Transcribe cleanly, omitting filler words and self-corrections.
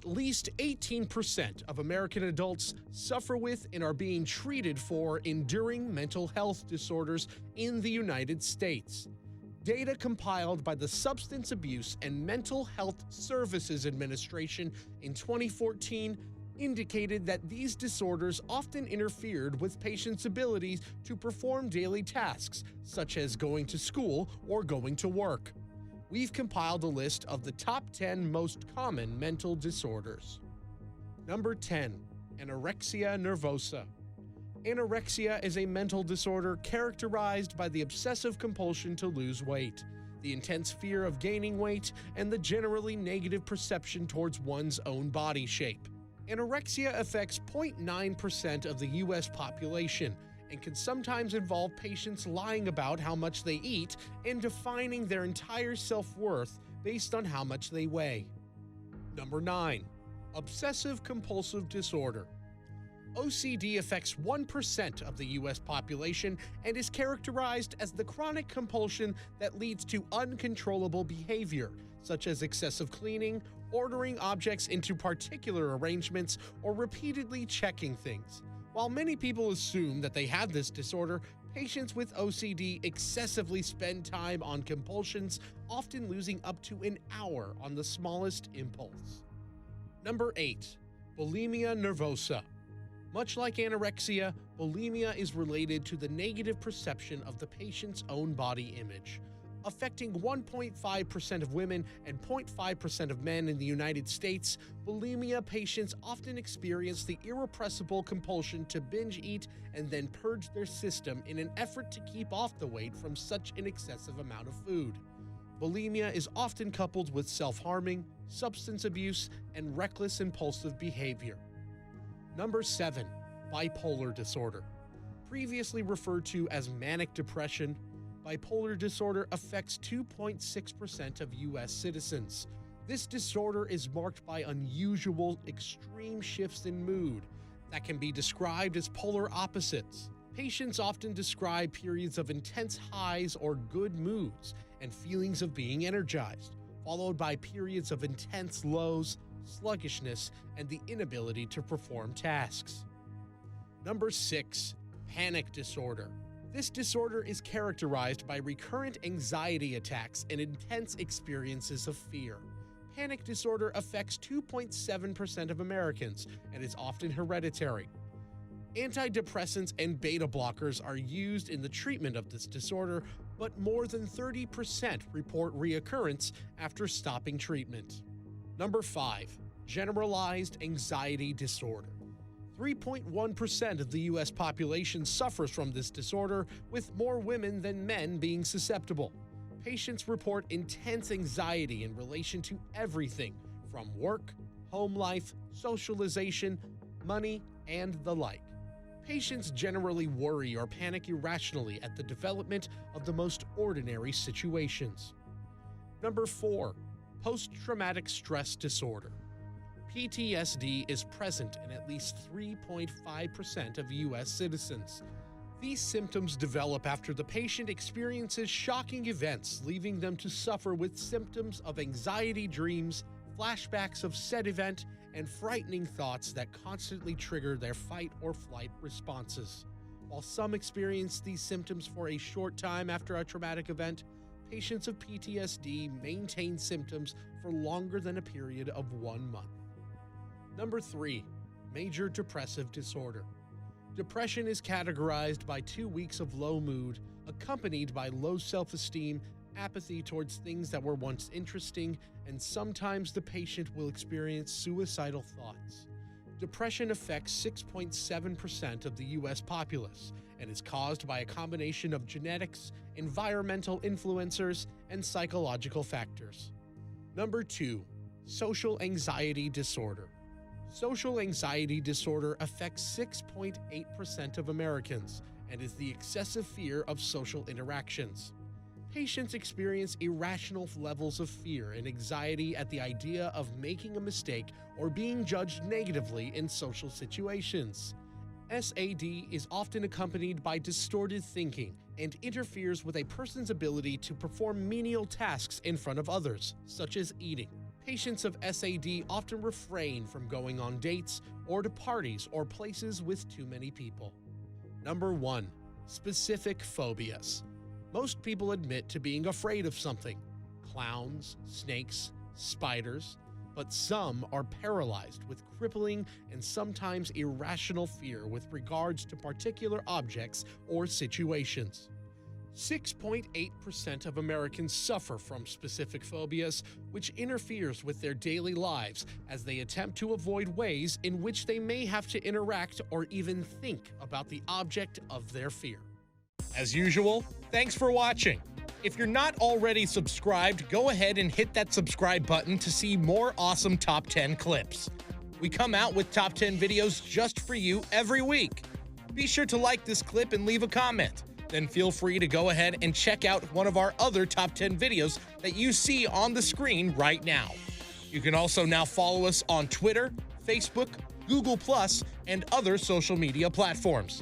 At least 18% of American adults suffer with and are being treated for enduring mental health disorders in the United States. Data compiled by the Substance Abuse and Mental Health Services Administration in 2014 indicated that these disorders often interfered with patients' abilities to perform daily tasks, such as going to school or going to work. We've compiled a list of the top 10 most common mental disorders. Number 10. Anorexia Nervosa. Anorexia is a mental disorder characterized by the obsessive compulsion to lose weight, the intense fear of gaining weight, and the generally negative perception towards one's own body shape. Anorexia affects 0.9% of the U.S. population and can sometimes involve patients lying about how much they eat and defining their entire self-worth based on how much they weigh. Number 9. Obsessive Compulsive Disorder. OCD affects 1% of the U.S. population and is characterized as the chronic compulsion that leads to uncontrollable behavior, such as excessive cleaning, ordering objects into particular arrangements, or repeatedly checking things. While many people assume that they have this disorder, patients with OCD excessively spend time on compulsions, often losing up to an hour on the smallest impulse. Number 8. Bulimia Nervosa. Much like anorexia, bulimia is related to the negative perception of the patient's own body image. Affecting 1.5% of women and 0.5% of men in the United States, bulimia patients often experience the irrepressible compulsion to binge eat and then purge their system in an effort to keep off the weight from such an excessive amount of food. Bulimia is often coupled with self-harming, substance abuse, and reckless impulsive behavior. Number 7. Bipolar Disorder. Previously referred to as manic depression, bipolar disorder affects 2.6% of U.S. citizens. This disorder is marked by unusual, extreme shifts in mood that can be described as polar opposites. Patients often describe periods of intense highs or good moods and feelings of being energized, followed by periods of intense lows, sluggishness, and the inability to perform tasks. Number 6. Panic Disorder. This disorder is characterized by recurrent anxiety attacks and intense experiences of fear. Panic disorder affects 2.7% of Americans and is often hereditary. Antidepressants and beta blockers are used in the treatment of this disorder, but more than 30% report reoccurrence after stopping treatment. Number 5. Generalized Anxiety Disorder. 3.1% of the U.S. population suffers from this disorder, with more women than men being susceptible. Patients report intense anxiety in relation to everything from work, home life, socialization, money, and the like. Patients generally worry or panic irrationally at the development of the most ordinary situations. Number 4. Post-traumatic stress disorder. PTSD is present in at least 3.5% of U.S. citizens. These symptoms develop after the patient experiences shocking events, leaving them to suffer with symptoms of anxiety dreams, flashbacks of said event, and frightening thoughts that constantly trigger their fight or flight responses. While some experience these symptoms for a short time after a traumatic event, patients of PTSD maintain symptoms for longer than a period of 1 month. Number 3. Major Depressive Disorder. Depression is categorized by 2 weeks of low mood, accompanied by low self-esteem, apathy towards things that were once interesting, and sometimes the patient will experience suicidal thoughts. Depression affects 6.7% of the U.S. populace and is caused by a combination of genetics, environmental influencers, and psychological factors. Number 2. Social Anxiety Disorder. Social anxiety disorder affects 6.8% of Americans and is the excessive fear of social interactions. Patients experience irrational levels of fear and anxiety at the idea of making a mistake or being judged negatively in social situations. SAD is often accompanied by distorted thinking and interferes with a person's ability to perform menial tasks in front of others, such as eating. patients of SAD often refrain from going on dates or to parties or places with too many people. Number 1. Specific phobias. Most people admit to being afraid of something: clowns, snakes, spiders, but some are paralyzed with crippling and sometimes irrational fear with regards to particular objects or situations. 6.8% of Americans suffer from specific phobias, which interferes with their daily lives as they attempt to avoid ways in which they may have to interact or even think about the object of their fear. As usual, thanks for watching. If you're not already subscribed, go ahead and hit that subscribe button to see more awesome Top 10 clips. We come out with Top 10 videos just for you every week. Be sure to like this clip and leave a comment. Then feel free to go ahead and check out one of our other Top 10 videos that you see on the screen right now. You can also now follow us on Twitter, Facebook, Google+, and other social media platforms.